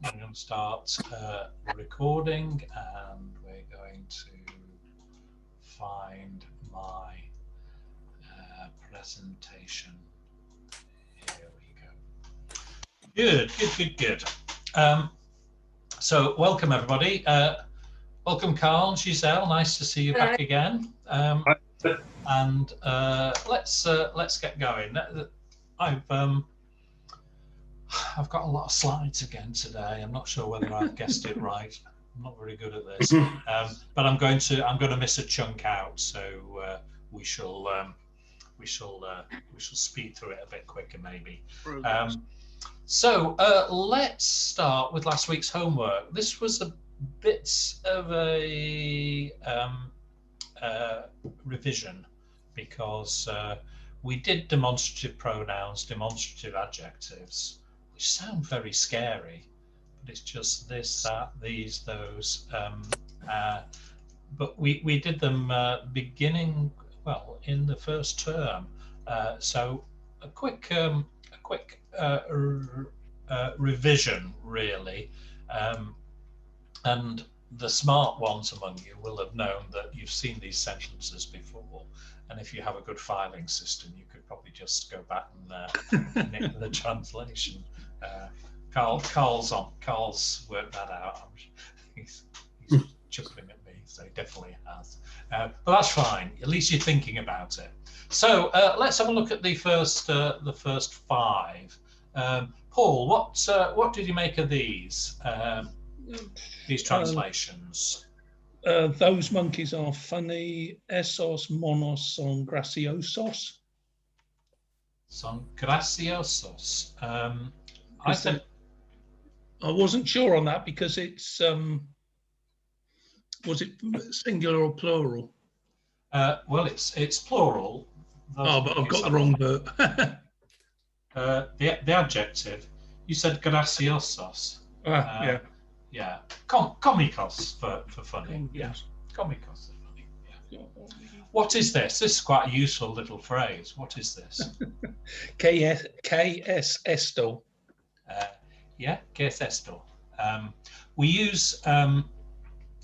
I'm going to start recording, and we're going to find my presentation. Here we go. Good. So welcome everybody. Welcome Carl, Giselle, nice to see you back again. And let's get going. I've got a lot of slides again today. I'm not sure whether I've guessed it right. I'm not very good at this, but I'm going to miss a chunk out. So we shall speed through it a bit quicker maybe. So let's start with last week's homework. This was a bit of a revision because we did demonstrative pronouns, demonstrative adjectives, which sound very scary, but it's just this, that, these, those. But we did them beginning, well, in the first term. So a quick revision, really. And the smart ones among you will have known that you've seen these sentences before. And if you have a good filing system, you could probably just go back and nick the translation. Carl's worked that out. He's chuckling at me, so he definitely has. But that's fine. At least you're thinking about it. So let's have a look at the first five. Paul, what did you make of these translations? Those monkeys are funny. Esos monos son graciosos. Son graciosos. I wasn't sure on that because it's was it singular or plural? Well, it's plural. But I've got the wrong verb. The adjective. You said graciosos. Yeah, comicos for funny. Yeah, comicos for funny. Yeah. What is this? This is quite a useful little phrase. What is this? ¿Qué es esto? Yeah, ¿qué es esto? We use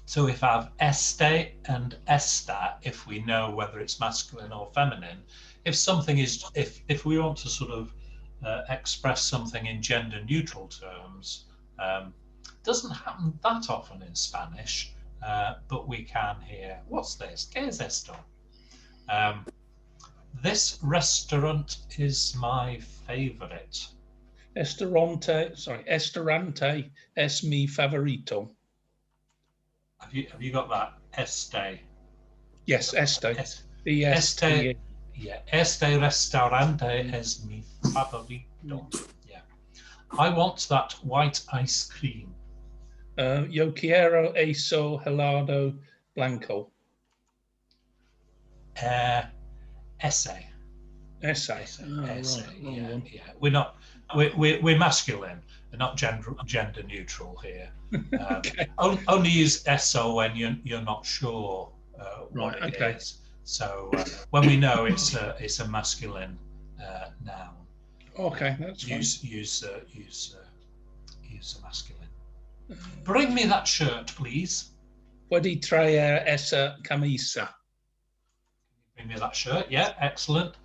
so if I have este and esta, if we know whether it's masculine or feminine. If something is, if we want to sort of express something in gender neutral terms. Doesn't happen that often in Spanish, but we can here. What's this? ¿Qué es esto? This restaurant is my favorite. Restaurante es mi favorito. Have you got that? Este. Yes, este. Este. Yeah. Este restaurante es mi favorito. Yeah. I want that white ice cream. Yo quiero eso helado blanco. Essay. Yeah. We're masculine. We're not gender neutral here. Okay. Only use eso when you're not sure what it is. So when we know it's a masculine noun. Okay, that's fine. Use a masculine. Bring me that shirt, please. Puede traer esa camisa. Bring me that shirt. Yeah, excellent.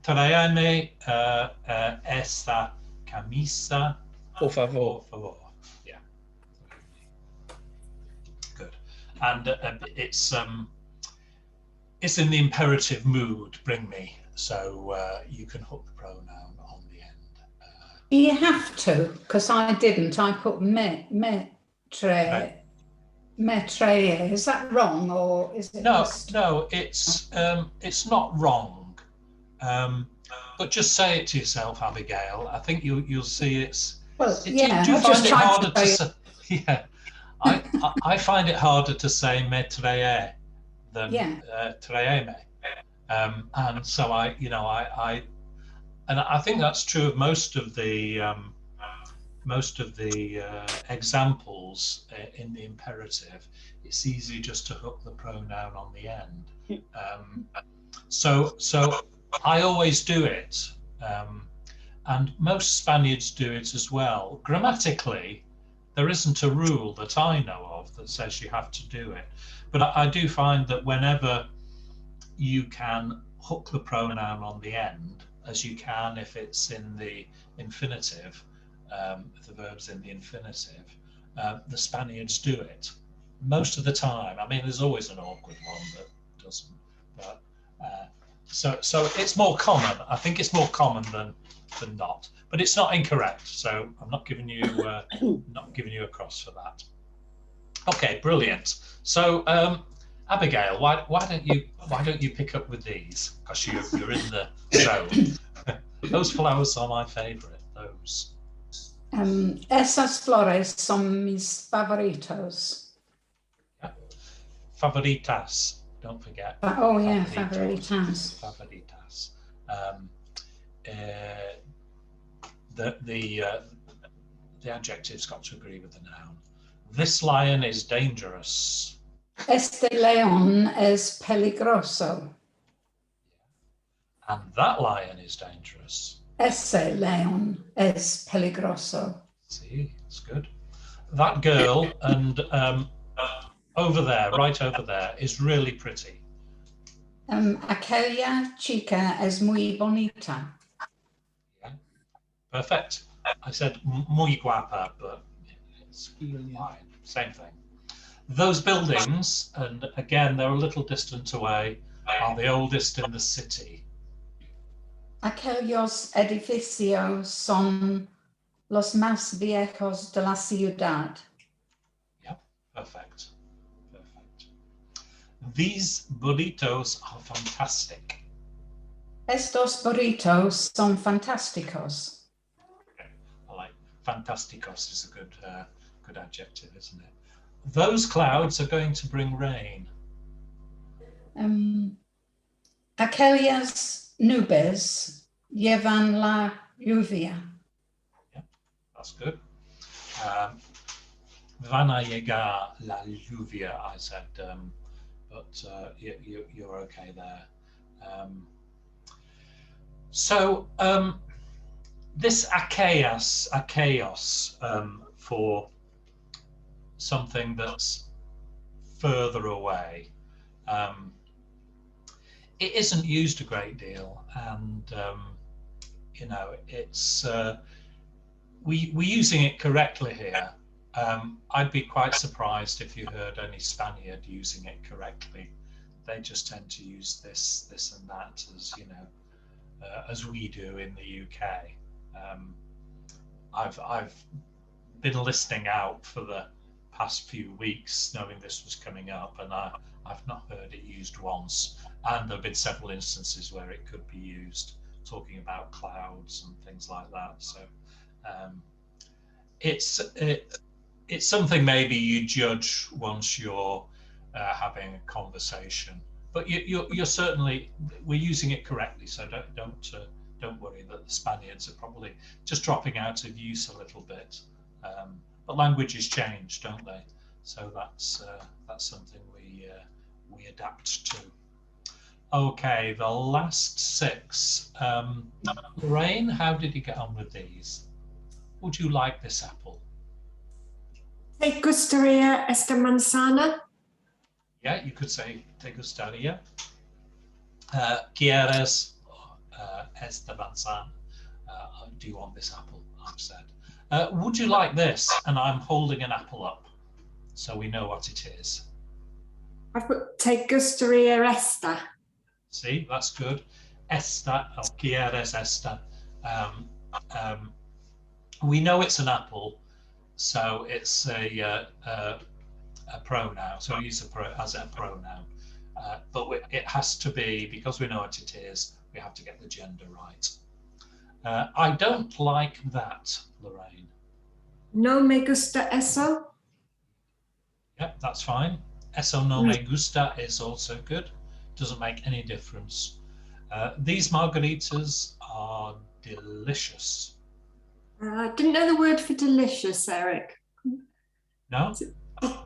Tráeme esa camisa. Por favor. Yeah. Good. And it's in the imperative mood. Bring me. So you can hook the pronoun on the end. You have to, because I didn't. I put me tre. Is that wrong, or is it? No, it's not wrong. But just say it to yourself, Abigail. I think you'll see it's. Well, do you find it harder to say? Yeah, I find it harder to say me trae than traeme. And so I think that's true of most of the examples in the imperative. It's easy just to hook the pronoun on the end. So I always do it, and most Spaniards do it as well. Grammatically, there isn't a rule that I know of that says you have to do it. But I do find that whenever you can hook the pronoun on the end, as you can if it's in the infinitive, if the verb's in the infinitive, the Spaniards do it most of the time. I mean, there's always an awkward one that doesn't, but so it's more common. I think it's more common than not, but it's not incorrect. So I'm not giving you a cross for that. Okay, brilliant. So Abigail, why don't you pick up with these, because you're in the zone. Those flowers are my favourite. Those. Esas flores son mis favoritos. Yeah. Favoritas. Don't forget. Oh yeah, favoritas. Favoritas. The adjective's got to agree with the noun. This lion is dangerous. Este león es peligroso. And that lion is dangerous. Ese león es peligroso. See, it's good. That girl and over there, right over there, is really pretty. Aquella chica es muy bonita. Yeah, perfect. I said muy guapa, but it's fine. Same thing. Those buildings, and again, they're a little distant away, are the oldest in the city. Aquellos edificios son los más viejos de la ciudad. Yeah, perfect. Perfect. These burritos are fantastic. Estos burritos son fantásticos. Okay. I like fantasticos is a good adjective, isn't it? Those clouds are going to bring rain. Aquellas nubes llevan la lluvia. Yeah, that's good. Van a llegar la lluvia, I said, but you're okay there. So this achaos for something that's further away, it isn't used a great deal, and you know, it's we're using it correctly here. I'd be quite surprised if you heard any Spaniard using it correctly. They just tend to use this and that, as you know, as we do in the UK. I've been listening out for the past few weeks, knowing this was coming up, and I've not heard it used once. And there have been several instances where it could be used, talking about clouds and things like that. So it's something maybe you judge once you're having a conversation. But you're certainly, we're using it correctly. So don't worry that the Spaniards are probably just dropping out of use a little bit. But languages change, don't they? So that's something we adapt to. Okay, the last six. Lorraine, how did you get on with these? Would you like this apple? ¿Te gustaría esta manzana? Yeah, you could say te gustaría. ¿Quieres esta manzana? Do you want this apple? I've said. Would you like this? And I'm holding an apple up, so we know what it is. I've put te gustaría esta. See, that's good. Esta, or quieres esta. We know it's an apple, so it's a pronoun. So we use as a pronoun. But it has to be, because we know what it is, we have to get the gender right. I don't like that, Lorraine. No me gusta eso. Yep, that's fine. Eso no me gusta is also good. Doesn't make any difference. These margaritas are delicious. I didn't know the word for delicious, Eric. No?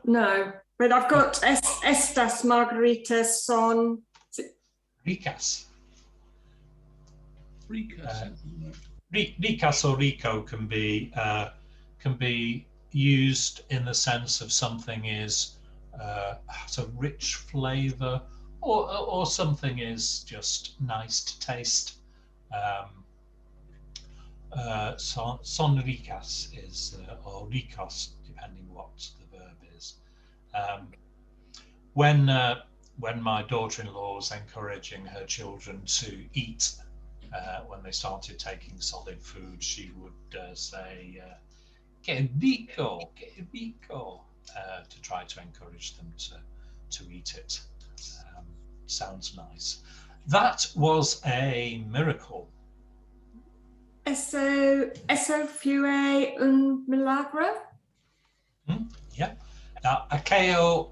No, but I've got estas margaritas son... Ricas. Ricas. Ricas or rico can be used in the sense of something is has a rich flavour, or something is just nice to taste. Son ricas is, or ricos, depending what the verb is. When my daughter-in-law was encouraging her children to eat, when they started taking solid food, she would say, "Que rico, que rico," to try to encourage them to eat it. Sounds nice. That was a miracle. Eso fue un milagro? Yeah. Now, akeo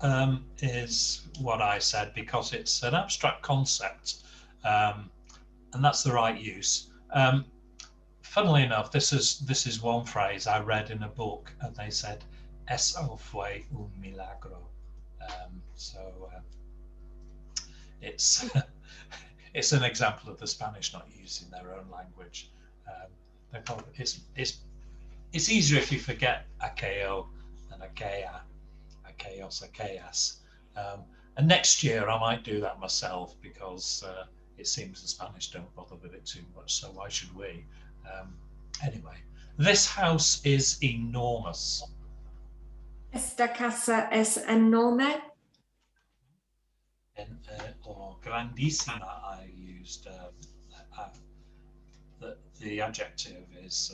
is what I said because it's an abstract concept, and that's the right use. Funnily enough, this is one phrase I read in a book, and they said, "Eso fue un milagro." It's it's an example of the Spanish not using their own language. It's easier if you forget akeo than akea, akeos, akeas. And next year I might do that myself, because it seems the Spanish don't bother with it too much, so why should we? Anyway, this house is enormous. Esta casa es enorme. Or grandissima, I used. The adjective is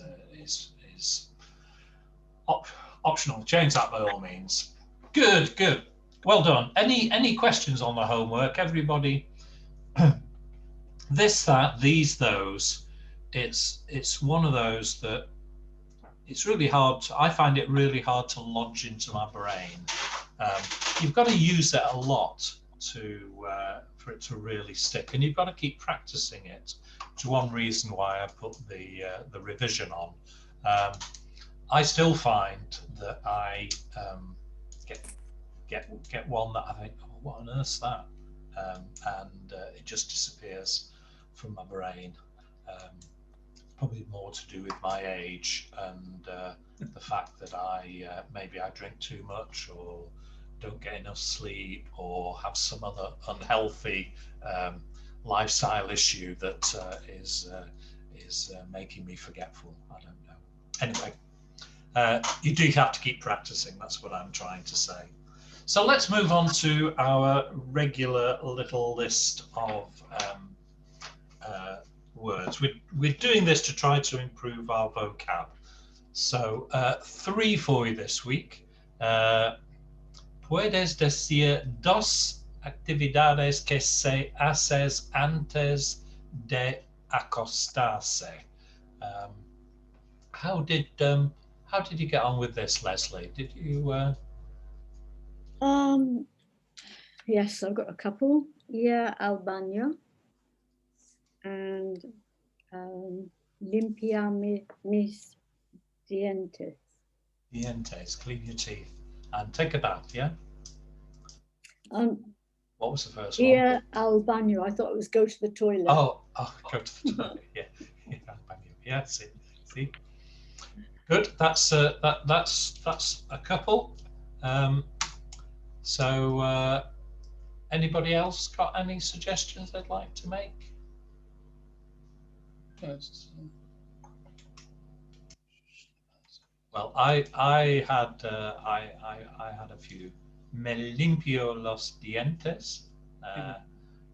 optional. Change that by all means. Good. Well done. Any questions on the homework, everybody? This, that, these, those. It's one of those that it's really hard. I find it really hard to lodge into my brain. You've got to use it a lot for it to really stick, and you've got to keep practicing it. It's one reason why I put the revision on. I still find that I get one that I think, oh, what on earth's that? And it just disappears from my brain. Probably more to do with my age and the fact that maybe I drink too much, or don't get enough sleep, or have some other unhealthy lifestyle issue that is making me forgetful. I don't know. Anyway, you do have to keep practicing. That's what I'm trying to say. So let's move on to our regular little list of words. We're doing this to try to improve our vocab. So 3 for you this week. Puedes decir dos actividades que se haces antes de acostarse. How did you get on with this, Leslie? Did you? Yes, I've got a couple. Ir al baño and limpiar mis dientes. Dientes, clean your teeth and take a bath. Yeah. What was the first one? Ir al baño. I thought it was go to the toilet. Oh, go to the toilet. Yeah. Yeah. See. Good. That's a couple. So anybody else got any suggestions they'd like to make? Well, I had a few. Me limpio los dientes.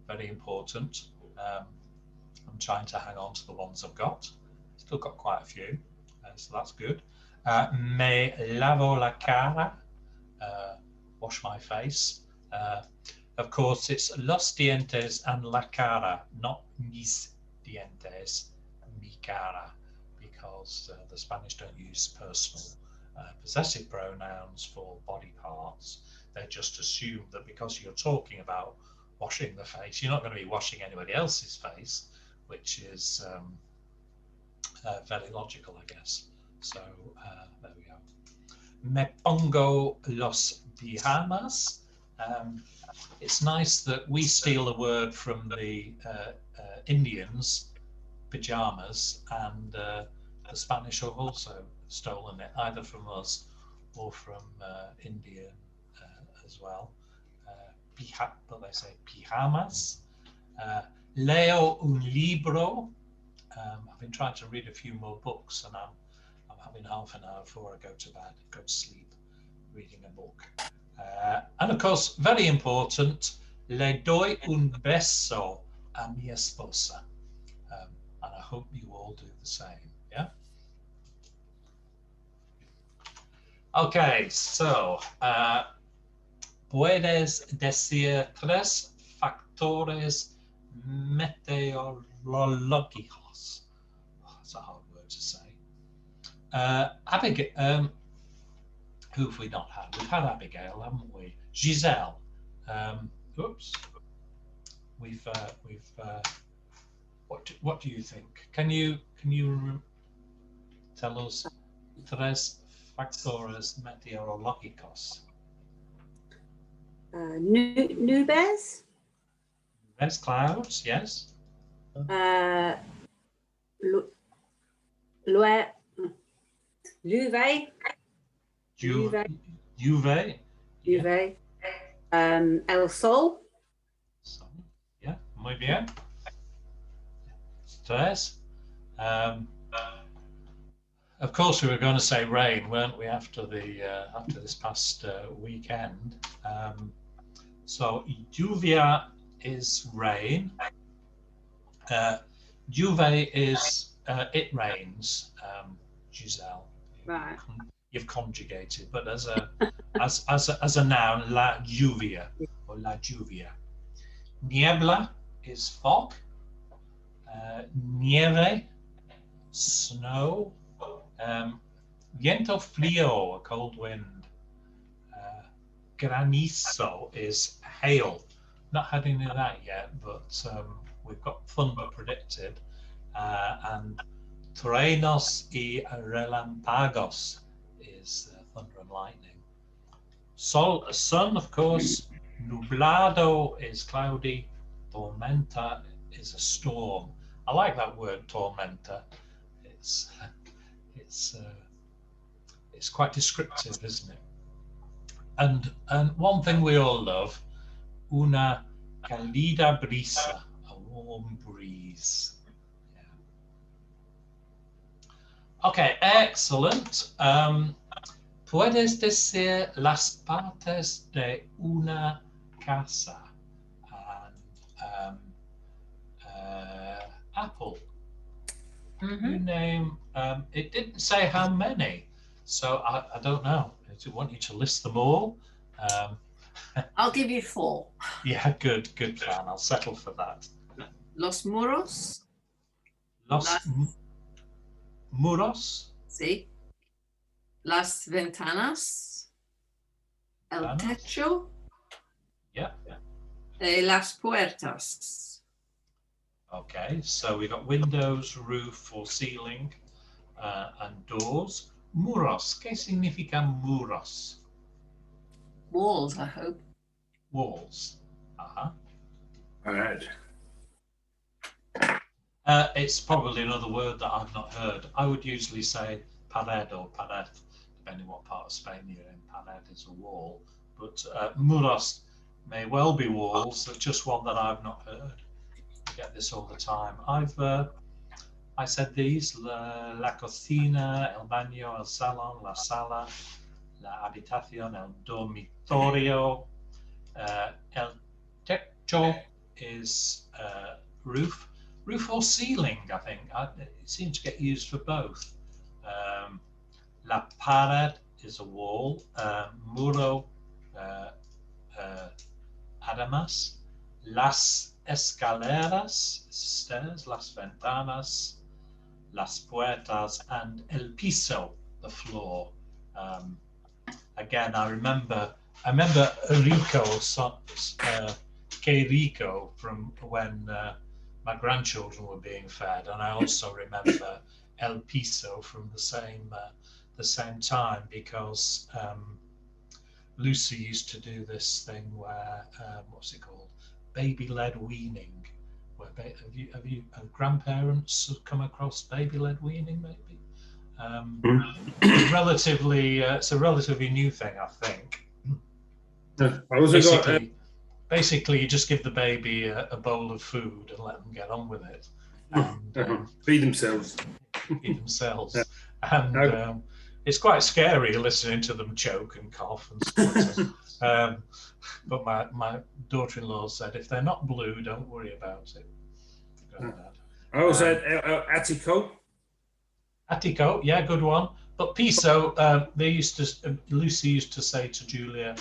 Very important. I'm trying to hang on to the ones I've got. Still got quite a few, so that's good. Me lavo la cara. Wash my face. Of course, it's los dientes and la cara, not mis dientes, mi cara, because the Spanish don't use personal possessive pronouns for body parts. They just assume that because you're talking about washing the face, you're not going to be washing anybody else's face, which is very logical, I guess. So there we go. Me pongo los pijamas. It's nice that we steal a word from the Indians, pajamas, and the Spanish have also stolen it, either from us or from India as well. But they say pijamas. Leo un libro. I've been trying to read a few more books, and I'm having half an hour before I go to bed, go to sleep, reading a book. And of course, very important, le doy un beso a mi esposa. And I hope you all do the same, yeah? Okay, so, puedes decir tres factores meteorológicos. Oh, that's a hard word to say. Abigail, who have we not had? We've had Abigail, haven't we? Giselle. Oops. What do you think? Can you tell us tres factores meteorológicos? Nubes, There's clouds, yes. UV, UV. UV, el sol, So, yeah, muy bien. Tres. Of course, we were going to say rain, weren't we? After this past weekend. So lluvia is rain. Juve is it rains. Giselle. right? You've conjugated, but as a as a noun, la lluvia or la lluvia. Niebla is fog. Nieve, snow. Viento frío, a cold wind. Granizo is hail. Not had any of that yet, but we've got thunder predicted. And truenos y relámpagos is thunder and lightning. Sun, of course. Nublado is cloudy. Tormenta is a storm. I like that word, tormenta. It's quite descriptive, isn't it? And one thing we all love, una cálida brisa, a warm breeze. Yeah. Okay, excellent. Puedes decir las partes de una casa. And apple. You name. It didn't say how many, so I don't know. I want you to list them all. I'll give you 4. Yeah, good plan. I'll settle for that. Los muros. Los muros. Sí. Las ventanas. El Ventanas. techo. Yeah. Las puertas. Okay, so we've got windows, roof or ceiling, and doors. Muros. ¿Qué significa muros? Walls, I hope. Walls. Pared. It's probably another word that I've not heard. I would usually say pared or pared, depending what part of Spain you're in. Pared is a wall, but muros may well be walls. That's just one that I've not heard. I get this all the time. I said these: la cocina, el baño, el salón, la sala, la habitación, el dormitorio. El techo is roof or ceiling, I think. It seems to get used for both. La pared is a wall. Muro, además. Las escaleras, stairs. Las ventanas, las puertas, and el piso, the floor. Again, I remember Rico, que Rico, from when my grandchildren were being fed, and I also remember el piso from the same time, because Lucy used to do this thing where what's it called, baby-led weaning, where have grandparents come across baby-led weaning maybe? It's a relatively new thing, I think. I also got Basically, you just give the baby a bowl of food and let them get on with it, and feed themselves. Feed themselves, and it's quite scary listening to them choke and cough and splutter. But my daughter-in-law said, if they're not blue, don't worry about it. I also had Attico. Attico, yeah, good one. But piso, Lucy used to say to Julia,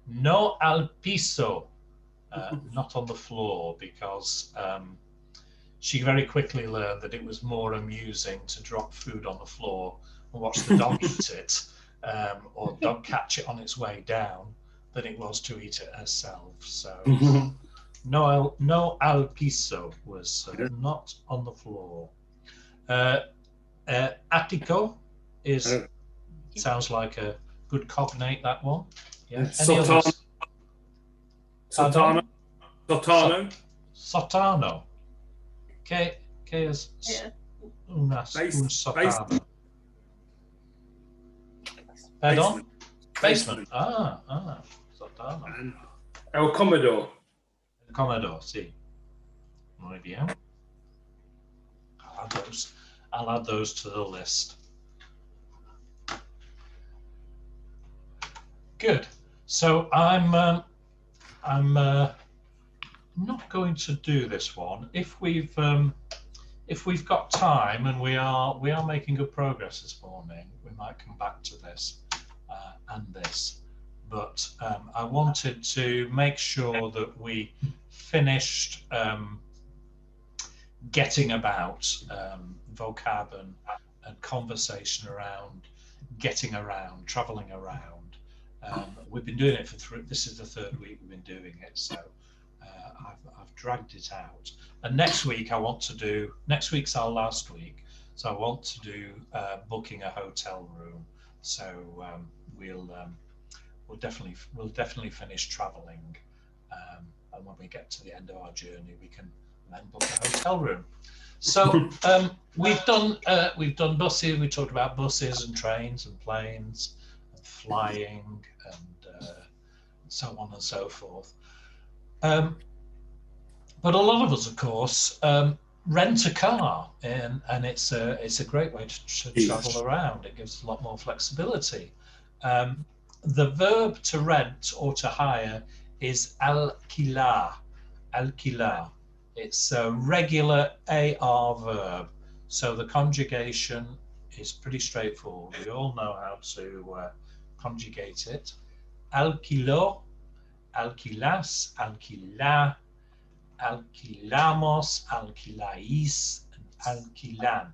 no al piso, not on the floor, because she very quickly learned that it was more amusing to drop food on the floor and watch the dog eat it, or dog catch it on its way down, than it was to eat it herself. So no al piso was not on the floor. Attico sounds like a good cognate, that one. Yeah. Sotano. Sotano. Que es un sotano? Pardon? Basement. Sotano. And El Comedor. El Comedor, sí. Muy bien. I'll add those to the list. Good. So I'm not going to do this one. If we've got time and we are making good progress this morning, we might come back to this and this. But I wanted to make sure that we finished getting about vocab and conversation around getting around, traveling around. We've been doing it for this is the third week we've been doing it, so I've dragged it out. And next week next week's our last week, so I want to do booking a hotel room. So we'll definitely finish traveling, and when we get to the end of our journey, we can then book a hotel room. So we've done buses. We talked about buses and trains and planes and flying and so on and so forth. But a lot of us, of course, rent a car, and it's a great way to travel around. It gives a lot more flexibility. The verb to rent or to hire is alquilar. Alquilar. It's a regular AR verb, so the conjugation is pretty straightforward. We all know how to conjugate it. Alquiló, alquilas, alquilar, alquilamos, alquiláis, and alquilan.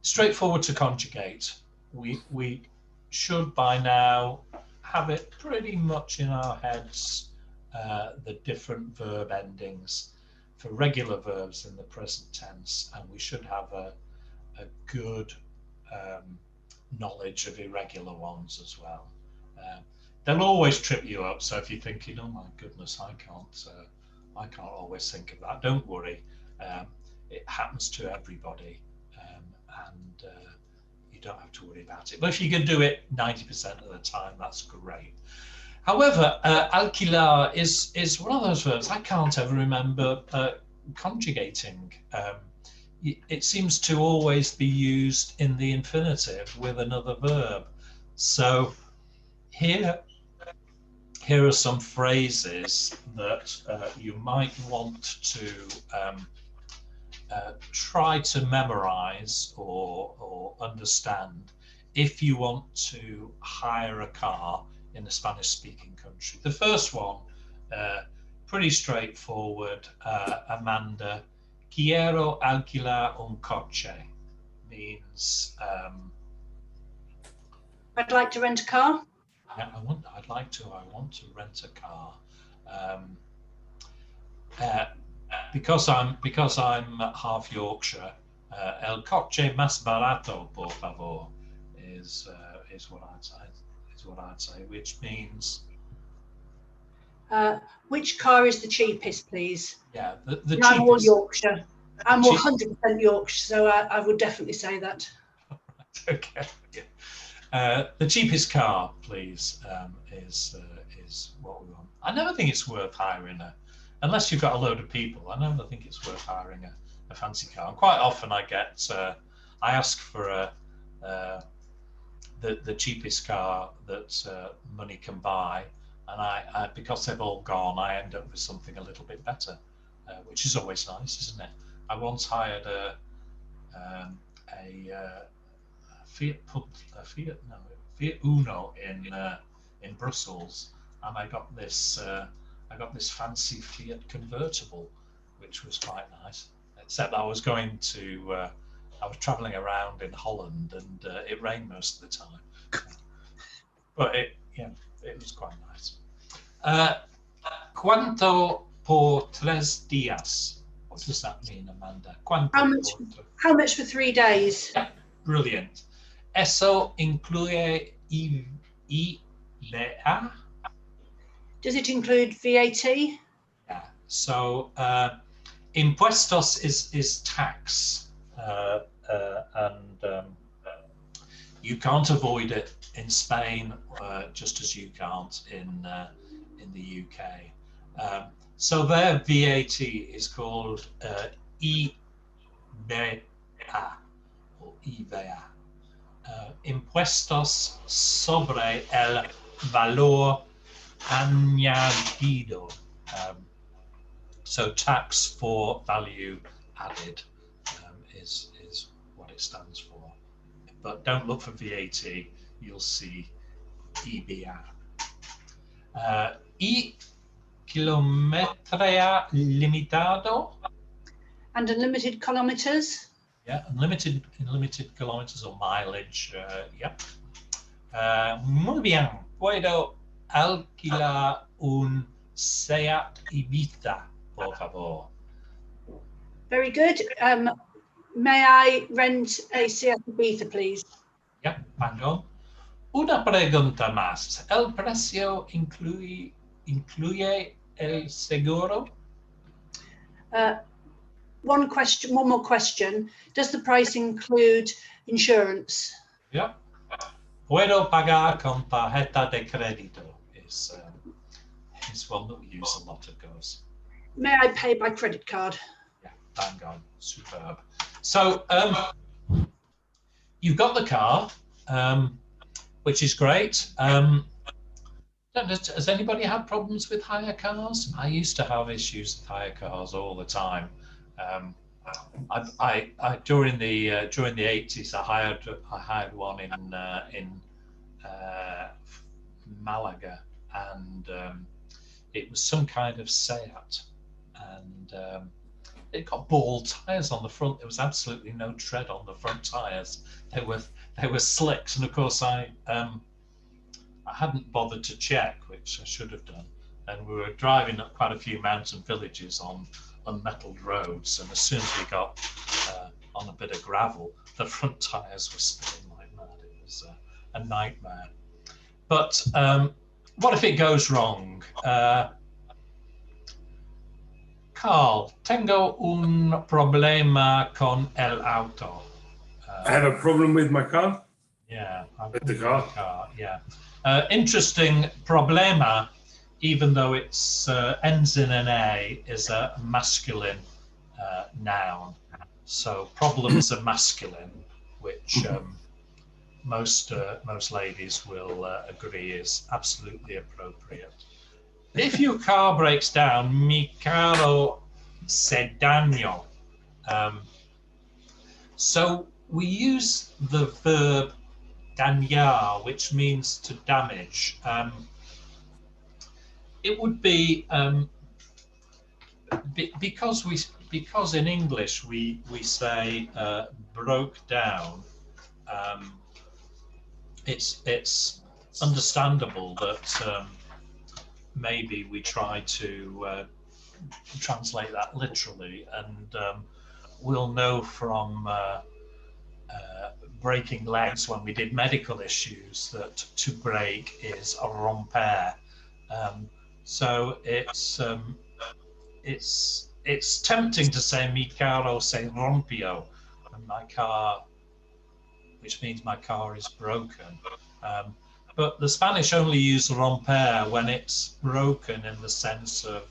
Straightforward to conjugate. We should by now have it pretty much in our heads, the different verb endings for regular verbs in the present tense, and we should have a good knowledge of irregular ones as well. They'll always trip you up, so if you're thinking, oh my goodness, I can't always think of that, don't worry. It happens to everybody, and you don't have to worry about it. But if you can do it 90% of the time, that's great. However, alquilar is one of those verbs I can't ever remember conjugating. It seems to always be used in the infinitive with another verb. So here are some phrases that you might want to try to memorize or understand if you want to hire a car in a Spanish-speaking country. The first one, pretty straightforward, Amanda. Quiero alquilar un coche means I'd like to rent a car. I want to rent a car. Because I'm half Yorkshire, el coche más barato, por favor, is what I'd say, which means Which car is the cheapest, please? Yeah, the I'm all cheapest. Yorkshire. I'm cheap- 100% Yorkshire, so I would definitely say that. Okay. Yeah. The cheapest car, please, is what we want. I never think it's worth hiring unless you've got a load of people. I never think it's worth hiring a fancy car. And quite often I ask for the cheapest car that money can buy, and I because they've all gone, I end up with something a little bit better, which is always nice, isn't it? I once hired a Fiat Uno in Brussels, and I got this fancy Fiat convertible, which was quite nice. Except I was travelling around in Holland, and it rained most of the time. But it was quite nice. Cuánto por 3 días? What does that mean, Amanda? How much for 3 days? Yeah, brilliant. Eso incluye IVA? Does it include VAT? Yeah. So impuestos is tax, and you can't avoid it in Spain, just as you can't in the UK. So their VAT is called IVA or IVA. Impuestos sobre el valor añadido. So tax for value added is what it stands for. But don't look for VAT, you'll see IVA. Y kilometría limitado. And unlimited kilometres? Yeah, unlimited kilometers or mileage. Yeah. Muy bien. Puedo alquilar un Seat Ibiza, por favor. Very good. May I rent a Seat Ibiza, please? Yeah, hang on. Una pregunta más. ¿El precio incluye el seguro? One more question. Does the price include insurance? Yeah. Puedo pagar con tarjeta de crédito is one that we use a lot, of course. May I pay by credit card? Yeah, bang on. Superb. So you've got the car, which is great. Does anybody have problems with hire cars? I used to have issues with hire cars all the time. I during the 80s, I hired one in Malaga, and it was some kind of Seat, and it got ball tires on the front. There was absolutely no tread on the front tires. They were slicks, and of course I hadn't bothered to check, which I should have done. And we were driving up quite a few mountain villages on unmetalled roads, and as soon as we got on a bit of gravel, the front tires were spinning like mad. It was a nightmare. But what if it goes wrong? Carl, tengo un problema con el auto. I have a problem with my car. Yeah, With the car. Yeah. Interesting. Problema, even though it's ends in an A, is a masculine noun. So problems are masculine, which most ladies will agree is absolutely appropriate. If your car breaks down, mi carro se dañó. So we use the verb dañar, which means to damage. It would be because in English we say broke down. It's understandable that maybe we try to translate that literally, and we'll know from breaking legs when we did medical issues that to break is a romper. So it's tempting to say mi carro se rompió, and my car, which means my car is broken. But the Spanish only use romper when it's broken in the sense of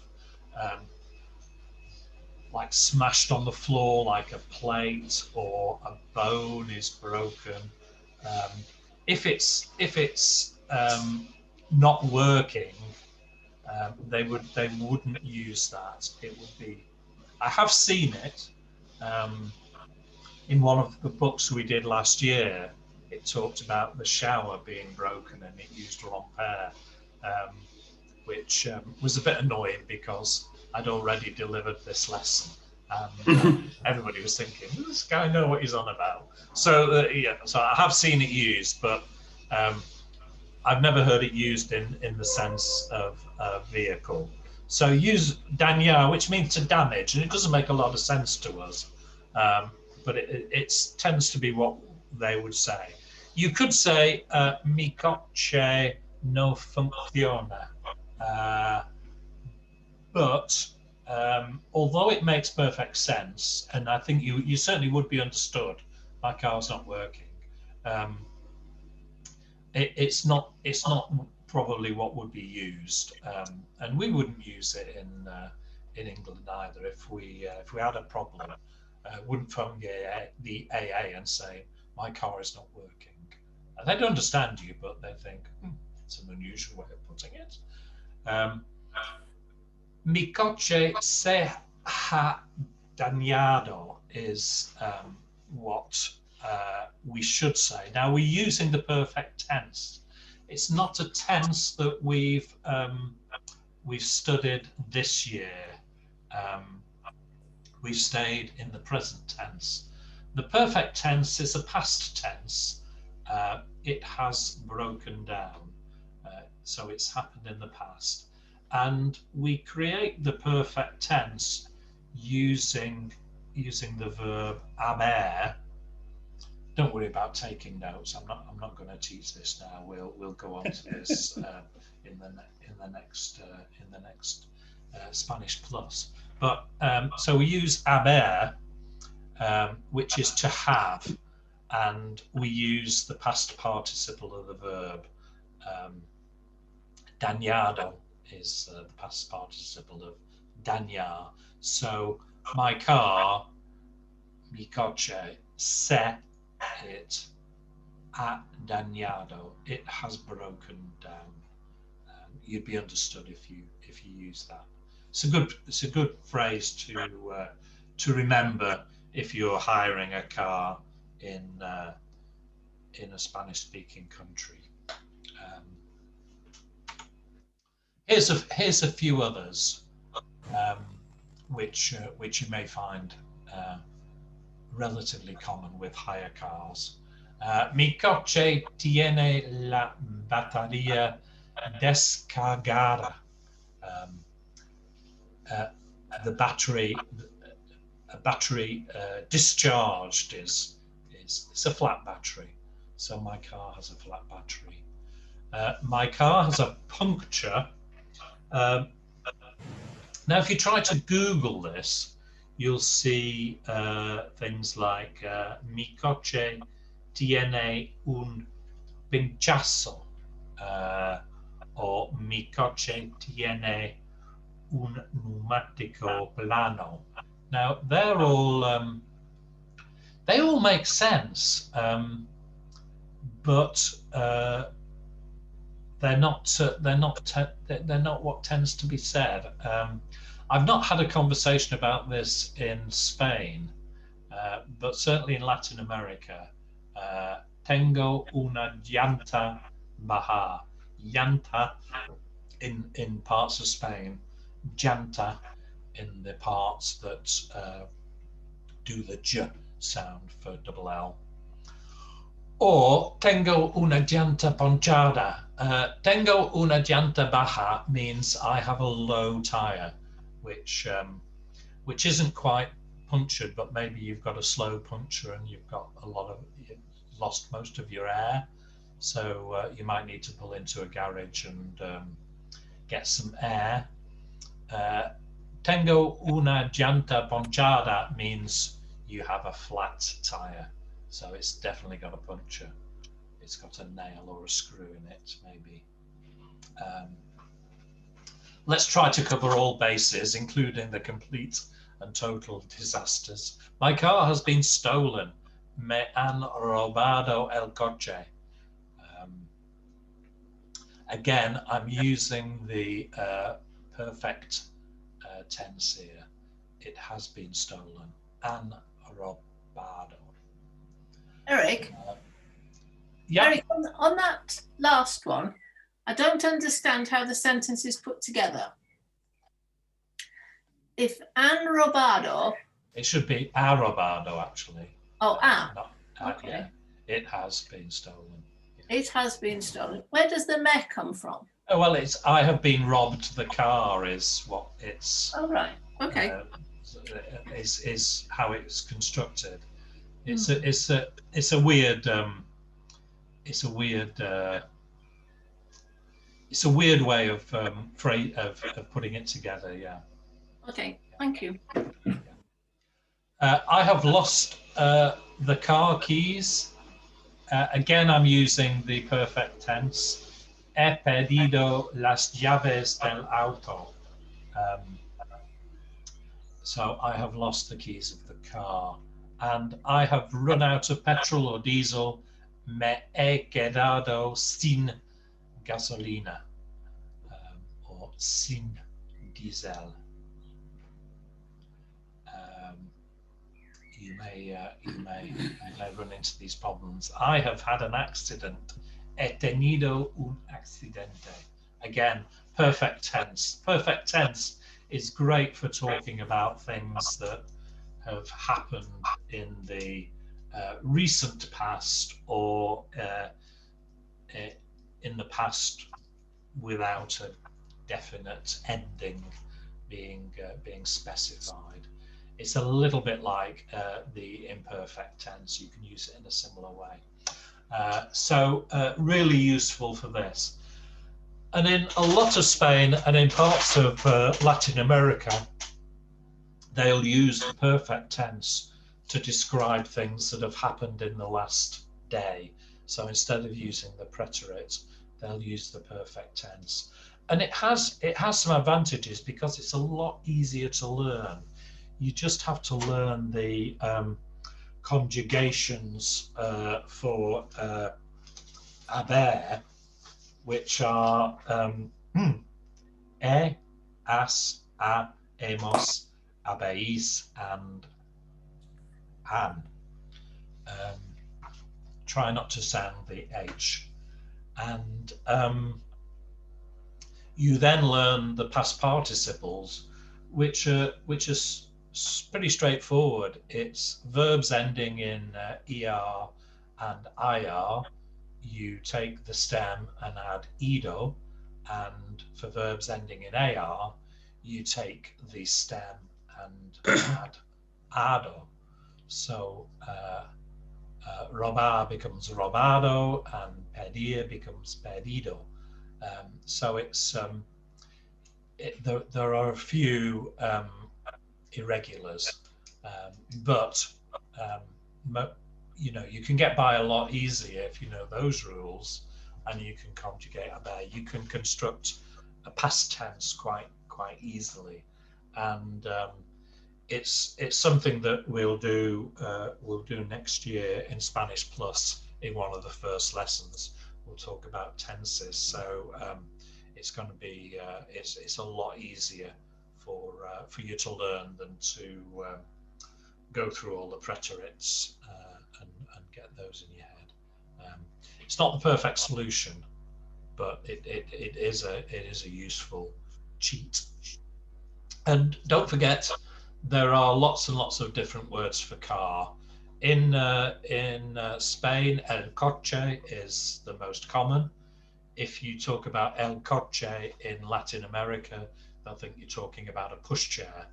like smashed on the floor, like a plate or a bone is broken. If it's not working, they wouldn't use that. It would be. I have seen it in one of the books we did last year. It talked about the shower being broken and it used romper, which was a bit annoying because I'd already delivered this lesson and everybody was thinking, does this guy know what he's on about? So yeah, so I have seen it used, but I've never heard it used in the sense of a vehicle. So use dañar, which means to damage, and it doesn't make a lot of sense to us, but it tends to be what they would say. You could say mi coche no funciona, but although it makes perfect sense, and I think you certainly would be understood, my car's not working. It's not probably what would be used, and we wouldn't use it in England either. If we had a problem, wouldn't phone the AA and say my car is not working. And they'd understand you, but they think it's an unusual way of putting it. Mi coche se ha dañado is what we should say. Now we're using the perfect tense. It's not a tense that we've studied this year. We've stayed in the present tense. The perfect tense is a past tense. It has broken down, so it's happened in the past. And we create the perfect tense using the verb haber. Don't worry about taking notes. I'm not going to teach this now. We'll go on to this in the next Spanish Plus. But so we use haber, which is to have, and we use the past participle of the verb. Dañado is the past participle of dañar. So my car, mi coche, se it ha dañado. It has broken down. You'd be understood if you use that. It's a good phrase to remember if you're hiring a car in a Spanish-speaking country. Here's a few others which you may find relatively common with hire cars. Mi coche tiene la batería descargada. The battery discharged is a flat battery. So my car has a flat battery. My car has a puncture. Now, if you try to Google this, you'll see things like mi coche tiene un pinchazo, or mi coche tiene un pneumatico plano. Now, they all make sense, but they're not what tends to be said. I've not had a conversation about this in Spain, but certainly in Latin America. Tengo una llanta baja. Llanta in parts of Spain, llanta in the parts that do the j sound for double L. Or tengo una llanta ponchada. Tengo una llanta baja means I have a low tire, which isn't quite punctured, but maybe you've got a slow puncture and you've lost most of your air. So you might need to pull into a garage and get some air. Tengo una llanta ponchada means you have a flat tire. So it's definitely got a puncture. It's got a nail or a screw in it, maybe. Let's try to cover all bases, including the complete and total disasters. My car has been stolen. Me han robado el coche. Again, I'm using the perfect tense here. It has been stolen. Han robado. Eric, Yeah. Eric, on that last one, I don't understand how the sentence is put together. If han robado, It should be ha robado, actually. oh, Not, okay. Yeah, it has been stolen. It has been stolen. Where does the me come from? Oh, well, it's I have been robbed. The car is what it's. Oh, right. Okay. Is how it's constructed. It's a weird way of putting it together. Yeah. Okay. Thank you. I have lost the car keys. Again, I'm using the perfect tense. He perdido las llaves del auto. So I have lost the keys of the car. And I have run out of petrol or diesel. Me he quedado sin gasolina. Or sin diesel. You may run into these problems. I have had an accident. He tenido un accidente. Again, perfect tense. Perfect tense is great for talking about things that have happened in the recent past or in the past without a definite ending being specified. It's a little bit like the imperfect tense. You can use it in a similar way. So really useful for this. And in a lot of Spain and in parts of Latin America, they'll use the perfect tense to describe things that have happened in the last day. So instead of using the preterite, they'll use the perfect tense. And it has some advantages because it's a lot easier to learn. You just have to learn the conjugations for haber, which are has, ha, hemos, habéis, and han. Try not to sound the H. And you then learn the past participles, which are pretty straightforward. It's verbs ending in er and ir. You take the stem and add ido, and for verbs ending in ar, you take the stem and add ado. So robar becomes robado and pedir becomes pedido. So it's there are a few irregulars, but you can get by a lot easier if you know those rules, and you can conjugate haber. You can construct a past tense quite easily, and it's something that we'll do next year in Spanish Plus in one of the first lessons. We'll talk about tenses, so it's going to be it's a lot easier for you to learn than to go through all the preterites and get those in your head. It's not the perfect solution, but it is a useful cheat. And don't forget, there are lots and lots of different words for car. In Spain, el coche is the most common. If you talk about el coche in Latin America, they'll think you're talking about a pushchair,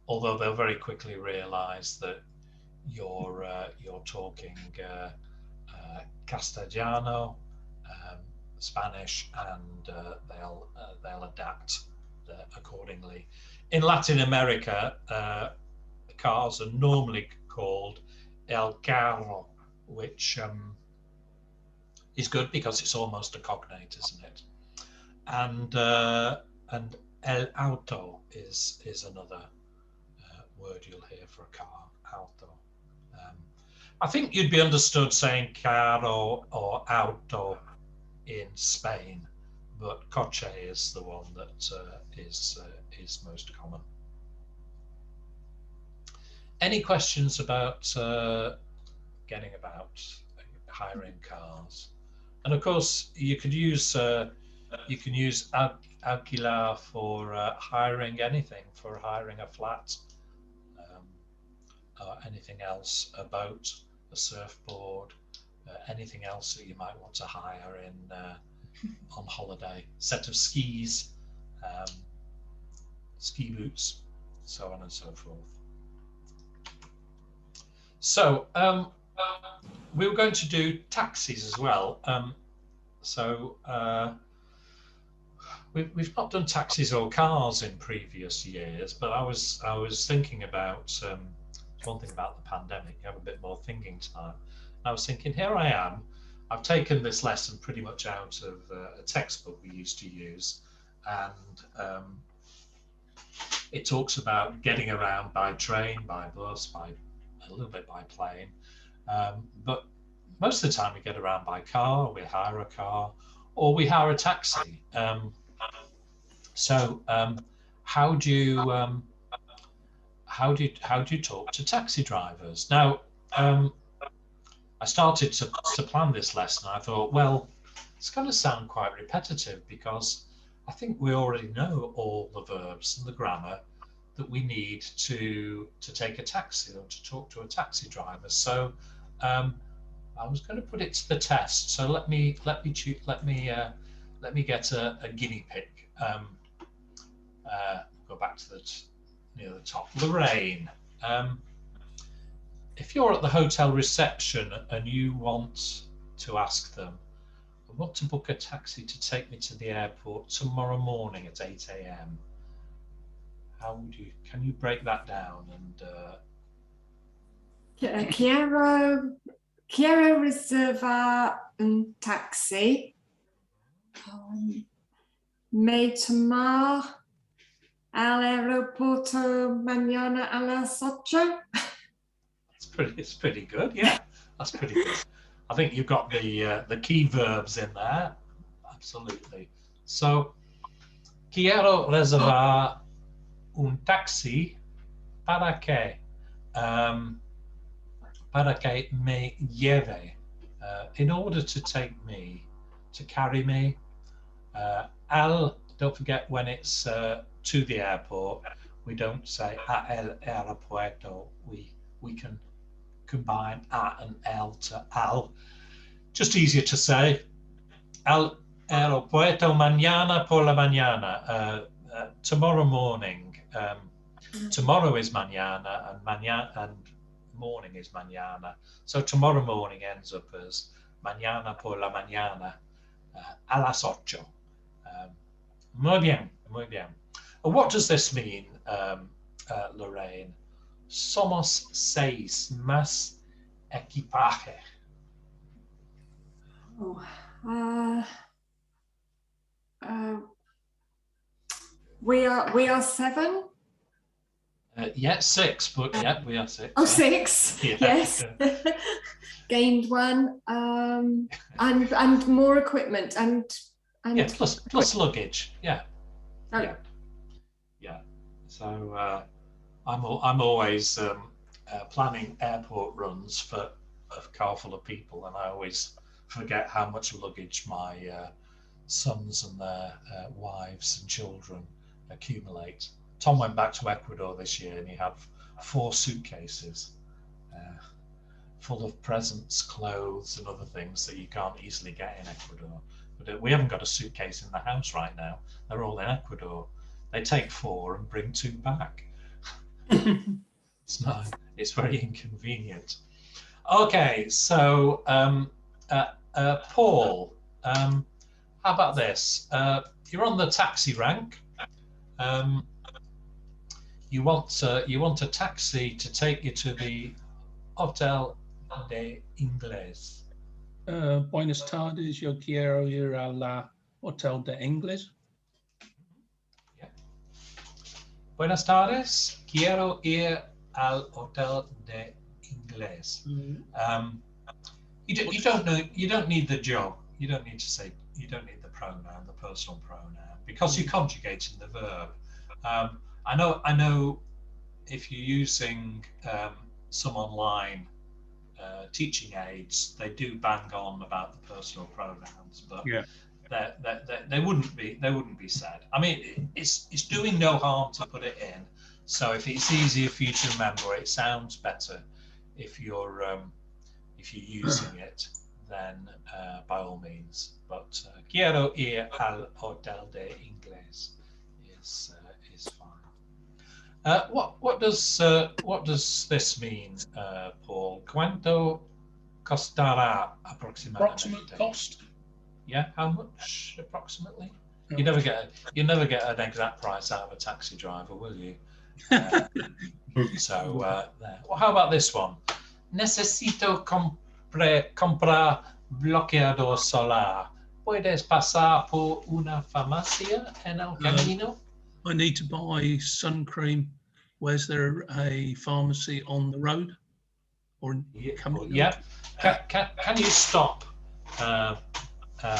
although they'll very quickly realize that you're talking Castellano, Spanish, and they'll adapt accordingly. In Latin America, cars are normally called el carro, which is good because it's almost a cognate, isn't it? And el auto is another word you'll hear for a car, auto. I think you'd be understood saying carro or auto in Spain, but coche is the one that is most common. Any questions about getting about, hiring cars? And of course, you can use alquilar for hiring anything, for hiring a flat, or anything else, a boat, a surfboard, anything else that you might want to hire in on holiday, set of skis, ski boots, so on and so forth. So we were going to do taxis as well. We've not done taxis or cars in previous years, but I was thinking about one thing about the pandemic. You have a bit more thinking time. I was thinking, here I am. I've taken this lesson pretty much out of a textbook we used to use, and it talks about getting around by train, by bus, by a little bit by plane, but most of the time we get around by car. We hire a car, or we hire a taxi. How do you talk to taxi drivers? Now, I started to plan this lesson. I thought, well, it's going to sound quite repetitive because I think we already know all the verbs and the grammar that we need to take a taxi or to talk to a taxi driver. So I was going to put it to the test. So let me get a guinea pig. Go back to near the top. Lorraine. If you're at the hotel reception and you want to ask them, I want to book a taxi to take me to the airport tomorrow morning at 8 a.m. Can you break that down? And quiero reservar un taxi. Me tomar al aeropuerto mañana a las 8. It's pretty good, yeah. That's pretty good. I think you've got the key verbs in there. Absolutely. So, quiero reservar un taxi para que me lleve, in order to take me, to carry me. Don't forget when it's to the airport, we don't say a el aeropuerto. We can combine a and el to al. Just easier to say. Al aeropuerto mañana por la mañana. Tomorrow morning. Tomorrow is mañana, and morning is mañana. So tomorrow morning ends up as mañana por la mañana, a las 8. Muy bien, muy bien. What does this mean, Lorraine? Somos 6 más equipaje. We are 7. Yeah, 6, but yeah, we are 6. Oh, 6. Yeah. Yes. Gained 1, and more equipment and yeah, plus luggage. Yeah. Oh. Yeah. So I'm always planning airport runs for a car full of people, and I always forget how much luggage my sons and their wives and children accumulate. Tom went back to Ecuador this year, and he had 4 suitcases full of presents, clothes, and other things that you can't easily get in Ecuador. But we haven't got a suitcase in the house right now. They're all in Ecuador. They take 4 and bring 2 back. It's very inconvenient. Okay, so Paul, How about this? You're on the taxi rank. You want a taxi to take you to the Hotel de Ingles. Buenas tardes, yo quiero ir a la Hotel de Ingles. Yeah. Buenas tardes, quiero ir al Hotel de Ingles. You don't need the job. You don't need to say. You don't need the pronoun, the personal pronoun, because you're conjugating the verb. I know. If you're using some online teaching aids, they do bang on about the personal pronouns, but Yeah. they wouldn't be said. I mean, it's doing no harm to put it in. So if it's easier for you to remember, it sounds better if you're using it, then by all means. But quiero ir al Hotel de Ingles is fine. What does this mean, Paul? ¿Cuánto costará aproximadamente? Approximate cost. Yeah, how much approximately? You never get an exact price out of a taxi driver, will you? There. Well, how about this one? Necesito comprar bloqueador solar. ¿Puedes pasar por una farmacia en el camino? I need to buy sun cream. Where's there a pharmacy on the road? Or coming? Yeah. Can you stop at a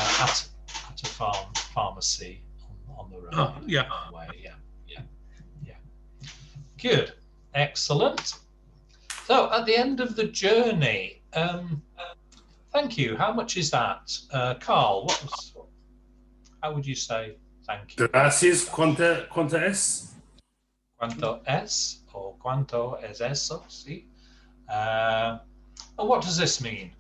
pharmacy on the road? Oh, yeah. Yeah. Good. Excellent. So at the end of the journey, thank you. How much is that? Carl, how would you say thank you? Gracias. ¿Cuánto es? ¿Cuánto es? Or ¿cuánto es eso? Sí. And what does this mean?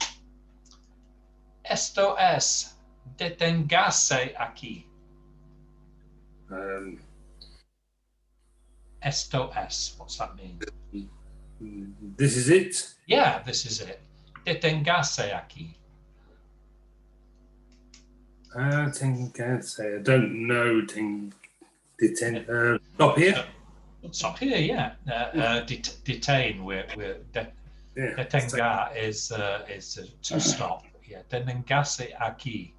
Esto es. Deténgase aquí. Esto es. What's that mean? This is it? Yeah, this is it. Deténgase aquí. Deténgase. I don't know. Stop here? Stop here, yeah. Detain. Detenga is to stop. Yeah, deténgase aquí.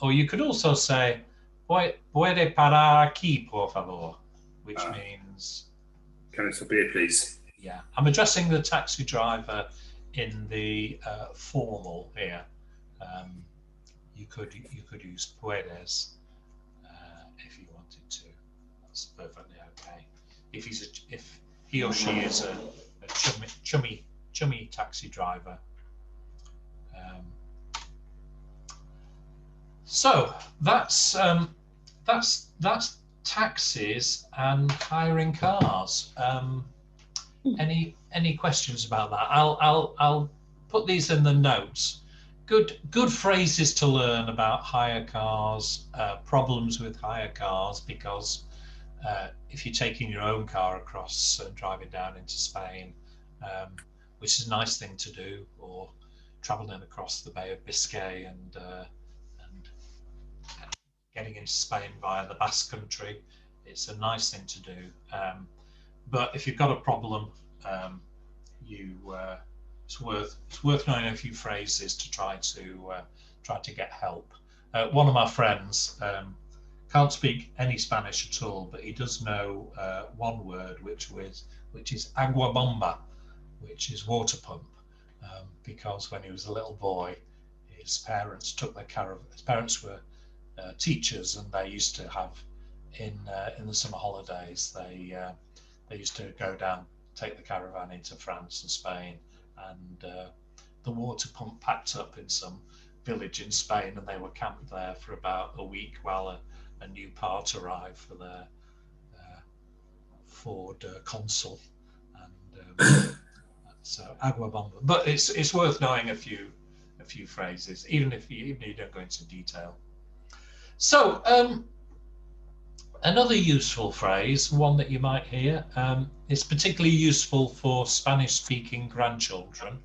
Or you could also say, puede parar aquí, por favor, which means. Can I stop here, please? Yeah, I'm addressing the taxi driver in the formal here. You could use puedes if you wanted to. That's perfectly okay. If he or she is a chummy taxi driver. So that's taxis and hiring cars. Any questions about that? I'll put these in the notes. Good phrases to learn about hire cars, problems with hire cars, because if you're taking your own car across and driving down into Spain, which is a nice thing to do, or traveling across the Bay of Biscay and getting into Spain via the Basque Country, it's a nice thing to do. But if you've got a problem, it's worth knowing a few phrases to try to get help. One of my friends can't speak any Spanish at all, but he does know one word, which is agua bomba, which is water pump, because when he was a little boy, his parents took their caravan. His parents were teachers, and they used to have in the summer holidays. They used to go down, take the caravan into France and Spain, and the water pump packed up in some village in Spain, and they were camped there for about a week while a new part arrived for their Ford Consul, and so agua bomba. But it's worth knowing a few phrases, even if you don't go into detail. So another useful phrase, one that you might hear, is particularly useful for Spanish-speaking grandchildren.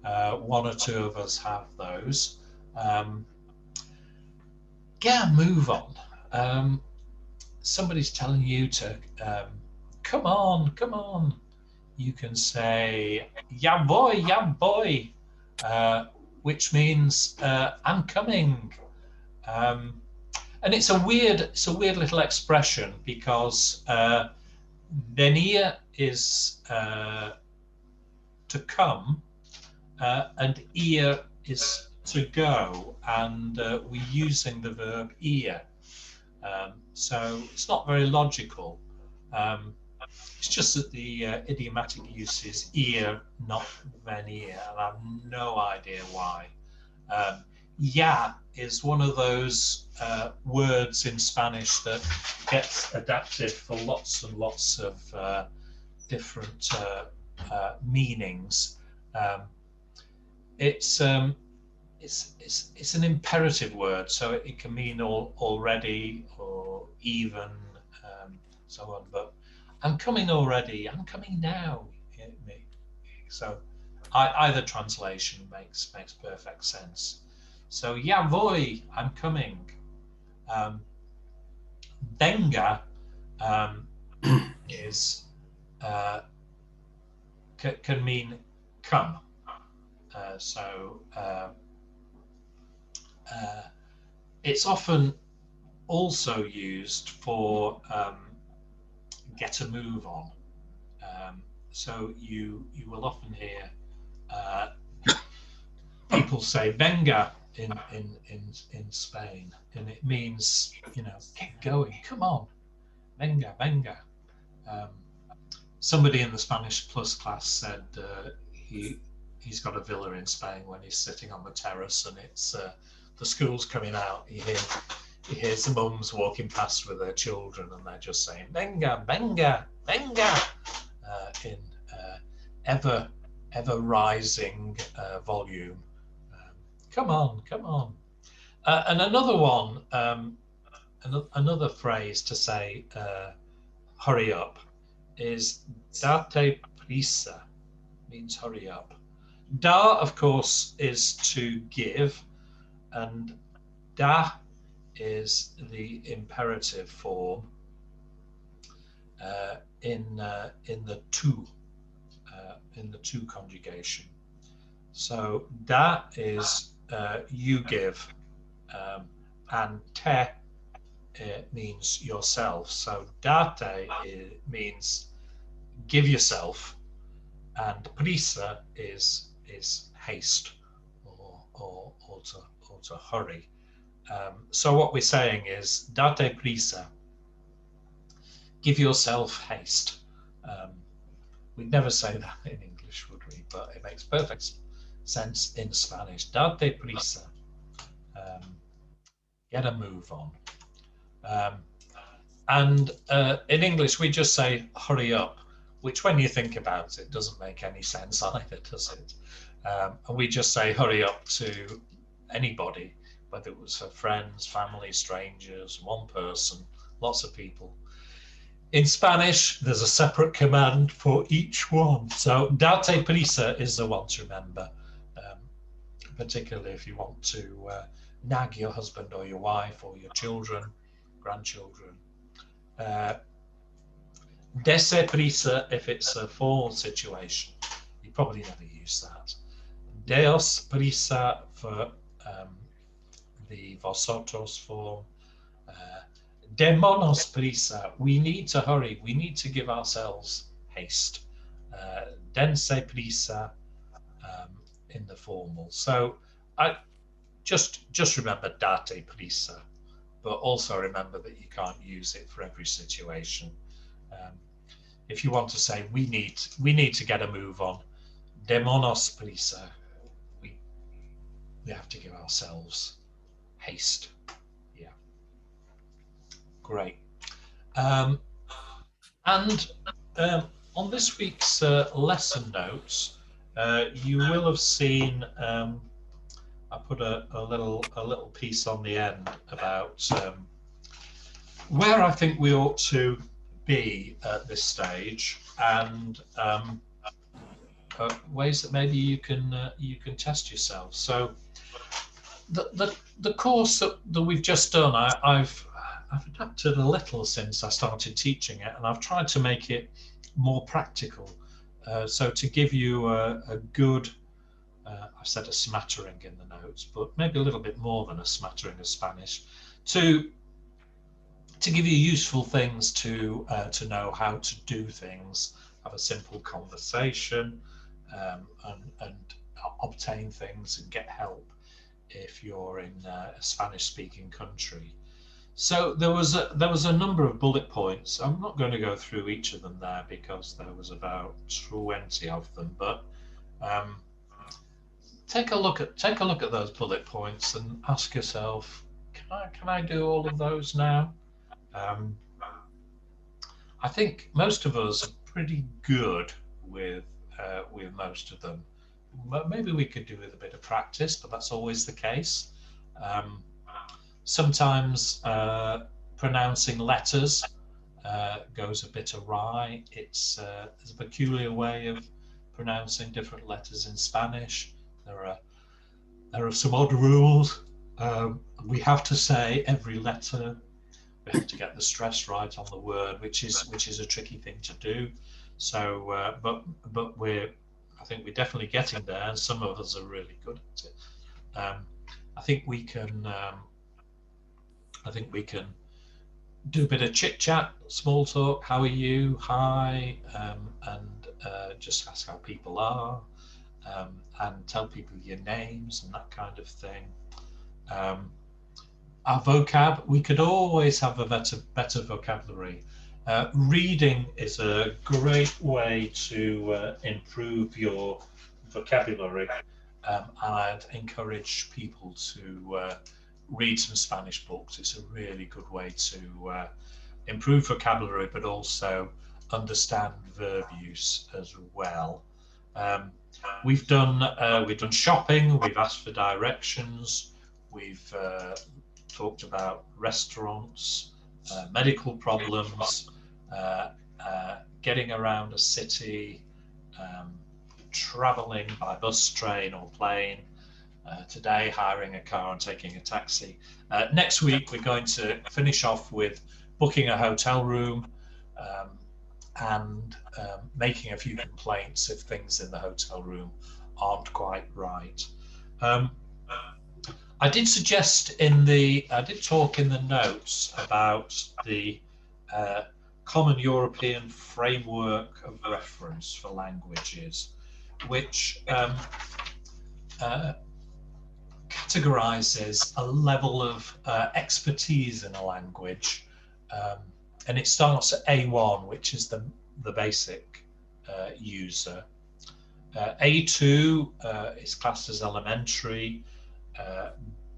One or two of us have those. get a move on. Somebody's telling you to come on, come on. You can say "ya boy," which means I'm coming. And it's a weird little expression because venir is to come, and ir is to go, and we're using the verb ir. So it's not very logical. It's just that the idiomatic use is ir, not venir, and I have no idea why. Ya is one of those words in Spanish that gets adapted for lots and lots of different meanings. It's an imperative word, so it can mean already or even, so on. But I'm coming already. I'm coming now. So either translation makes perfect sense. So ya voy, I'm coming. Venga is can mean come. So it's often also used for get a move on. So you will often hear people say venga in Spain, and it means, get going, come on, venga, venga. Somebody in the Spanish Plus class said he's got a villa in Spain. When he's sitting on the terrace and it's the school's coming out, he hears the mums walking past with their children, and they're just saying venga, venga, venga, in ever rising volume. Come on, come on. And another one, another phrase to say hurry up is date prisa, means hurry up. Da, of course, is to give, and da is the imperative form in the to conjugation. So da is you give, and te means yourself. So date means give yourself, and prisa is haste or to hurry. So what we're saying is date prisa, give yourself haste. We'd never say that in English, would we? But it makes perfect sense in Spanish. Date prisa, get a move on. And in English, we just say hurry up, which when you think about it, doesn't make any sense either, does it? And we just say hurry up to anybody, whether it was for friends, family, strangers, one person, lots of people. In Spanish, there's a separate command for each one. So date prisa is the one to remember, particularly if you want to nag your husband or your wife or your children, grandchildren. Dese prisa if it's a formal situation. You probably never use that. Deos prisa for the vosotros form. Demonos prisa, we need to hurry, we need to give ourselves haste. Dense prisa in the formal. So I just remember date prisa, but also remember that you can't use it for every situation. If you want to say we need to get a move on, demonos prisa, we have to give ourselves haste. Yeah, great. And on this week's lesson notes, you will have seen I put a little piece on the end about where I think we ought to be at this stage, and ways that maybe you can test yourself. So the course that we've just done, I've adapted a little since I started teaching it, and I've tried to make it more practical. So to give you a good, I've said a smattering in the notes, but maybe a little bit more than a smattering of Spanish, to give you useful things to know how to do things, have a simple conversation, and obtain things and get help if you're in a Spanish-speaking country. So there was a number of bullet points. I'm not going to go through each of them there because there was about 20 of them, but take a look at those bullet points and ask yourself, can I do all of those now? I think most of us are pretty good with most of them. Maybe we could do with a bit of practice, but that's always the case. Sometimes pronouncing letters goes a bit awry. There's a peculiar way of pronouncing different letters in Spanish. There are some odd rules. We have to say every letter. We have to get the stress right on the word, which is a tricky thing to do. So, but I think we're definitely getting there, and some of us are really good at it. I think we can do a bit of chit chat, small talk. How are you? Hi, and just ask how people are, and tell people your names and that kind of thing. Our vocab, we could always have a better vocabulary. Reading is a great way to improve your vocabulary, and I'd encourage people to read some Spanish books. It's a really good way to improve vocabulary, but also understand verb use as well. We've done shopping. We've asked for directions. We've talked about restaurants, medical problems, getting around a city, traveling by bus, train or plane. Today, hiring a car and taking a taxi. Next week, we're going to finish off with booking a hotel room and making a few complaints if things in the hotel room aren't quite right. I did talk in the notes about the Common European Framework of Reference for Languages, which categorizes a level of expertise in a language, and it starts at A1, which is the basic user. A2 is classed as elementary.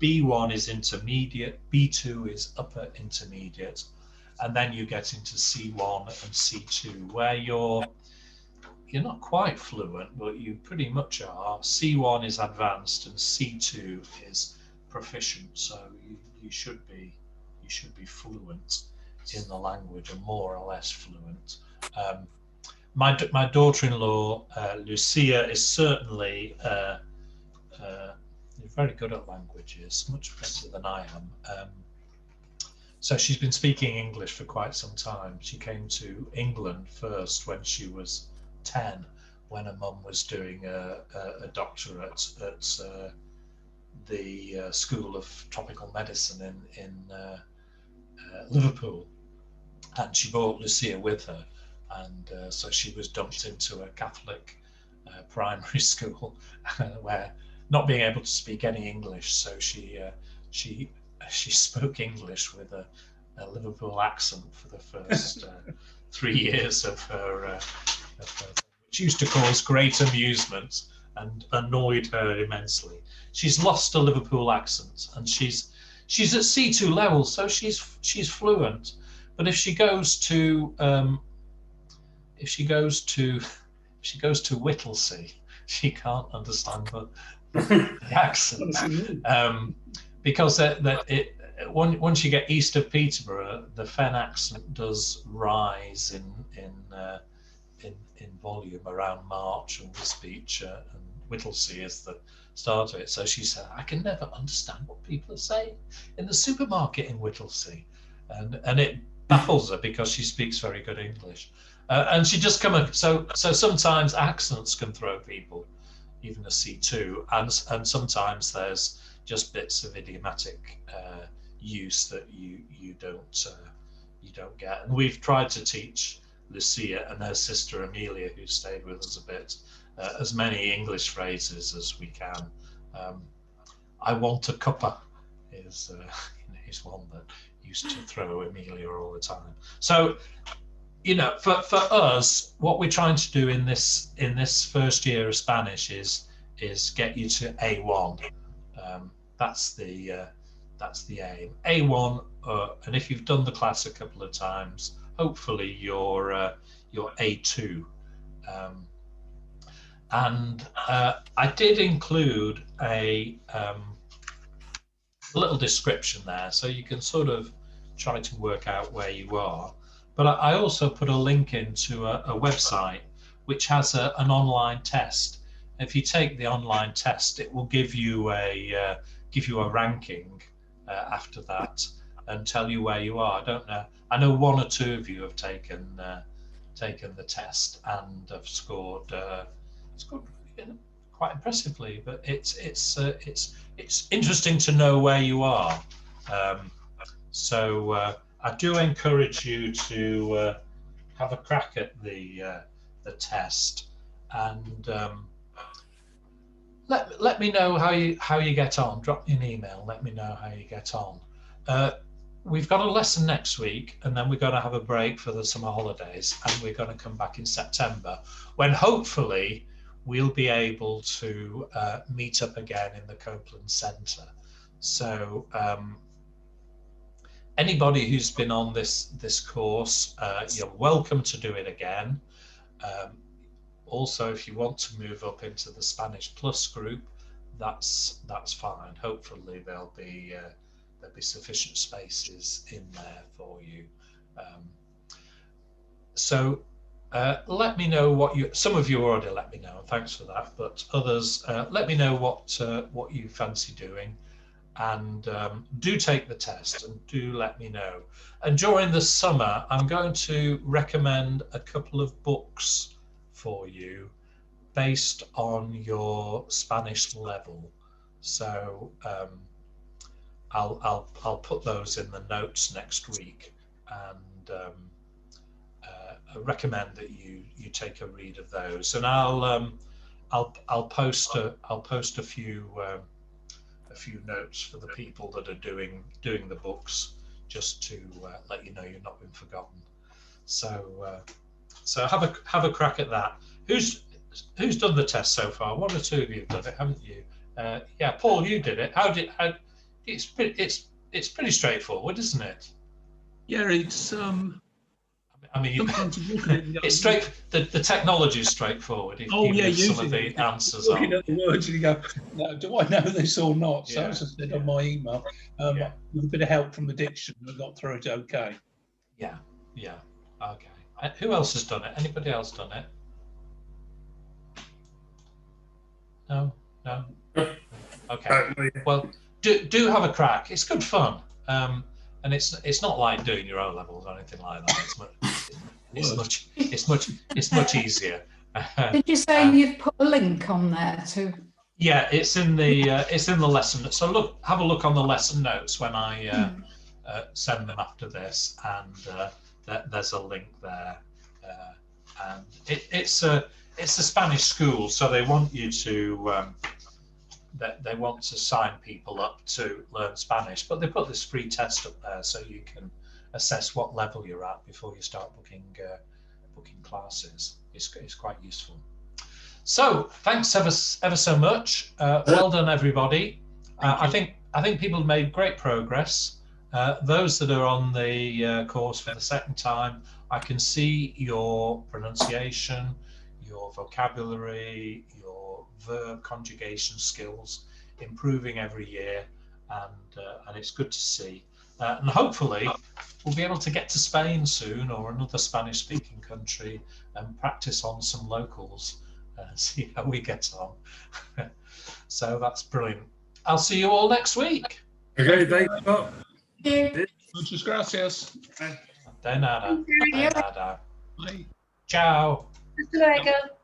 B1 is intermediate. B2 is upper intermediate, and then you get into C1 and C2, where you're not quite fluent, but you pretty much are. C1 is advanced and C2 is proficient, so you should be fluent in the language, and more or less fluent. My daughter-in-law Lucia is certainly very good at languages, much better than I am. So she's been speaking English for quite some time. She came to England first when she was 10, when her mum was doing a doctorate at the School of Tropical Medicine in Liverpool, and she brought Lucia with her, and so she was dumped into a Catholic primary school where, not being able to speak any English, so she spoke English with a Liverpool accent for the first 3 years of her, which used to cause great amusement and annoyed her immensely. She's lost a Liverpool accent, and she's at C2 level, so she's fluent. But if she goes to Whittlesea, she can't understand the accent, because once you get east of Peterborough, the Fen accent does rise in volume around March and Wisbech, and Whittlesea is the start of it. So she said, I can never understand what people are saying in the supermarket in Whittlesea. And it baffles her because she speaks very good English. And she just so sometimes accents can throw people, even a C2, and sometimes there's just bits of idiomatic use that you don't get. And we've tried to teach Lucia and her sister Amelia, who stayed with us a bit, as many English phrases as we can. I want a cuppa is one that used to throw Amelia all the time. So, you know, for us, what we're trying to do in this first year of Spanish is get you to A1. That's the aim. A1, and if you've done the class a couple of times, hopefully you're A2. And I did include a little description there, so you can sort of try to work out where you are. But I also put a link into a website which has an online test. If you take the online test, it will give you a ranking after that and tell you where you are. I don't know. I know one or two of you have taken the test and have scored quite impressively. But it's interesting to know where you are. So I do encourage you to have a crack at the test, and let me know how you get on. Drop me an email. Let me know how you get on. We've got a lesson next week, and then we're going to have a break for the summer holidays, and we're going to come back in September, when hopefully we'll be able to meet up again in the Copeland Centre. So anybody who's been on this course, you're welcome to do it again. Also, if you want to move up into the Spanish Plus group, that's fine. Hopefully there'll be sufficient spaces in there for you. So let me know what some of you already let me know, and thanks for that, but others, let me know what you fancy doing, and do take the test and do let me know. And during the summer, I'm going to recommend a couple of books for you based on your Spanish level. So I'll put those in the notes next week, and I recommend that you take a read of those. And I'll post a few notes for the people that are doing the books, just to let you know you've not been forgotten. So have a crack at that. Who's done the test so far? One or two of you have done it, haven't you? Yeah, Paul, you did it. It's pretty straightforward, isn't it? Yeah, it's I mean, it's straight. The technology is straightforward. Some of the answers are. Looking at the words, and you go, "No, do I know this or not?" So Yeah, as I said on my email, with a bit of help from the diction, I got through it okay. Yeah. Okay. Who else has done it? Anybody else done it? No. Okay. Well, do have a crack. It's good fun. And it's not like doing your O levels or anything like that. It's much easier. Did you say you've put a link on there to? Yeah, it's in the lesson. So have a look on the lesson notes when I send them after this, and there's a link there. And it's a Spanish school, so they want you to. They want to sign people up to learn Spanish, but they put this free test up there so you can assess what level you're at before you start booking classes. It's quite useful. So thanks ever so much. Well done, everybody. I think people made great progress. Those that are on the course for the second time, I can see your pronunciation, your vocabulary, your verb conjugation skills improving every year, and it's good to see. And hopefully we'll be able to get to Spain soon, or another Spanish-speaking country, and practice on some locals see how we get on. So that's brilliant. I'll see you all next week. Okay, thanks. Scott. Muchas gracias. De nada. De nada. Bye. Ciao. Hasta luego.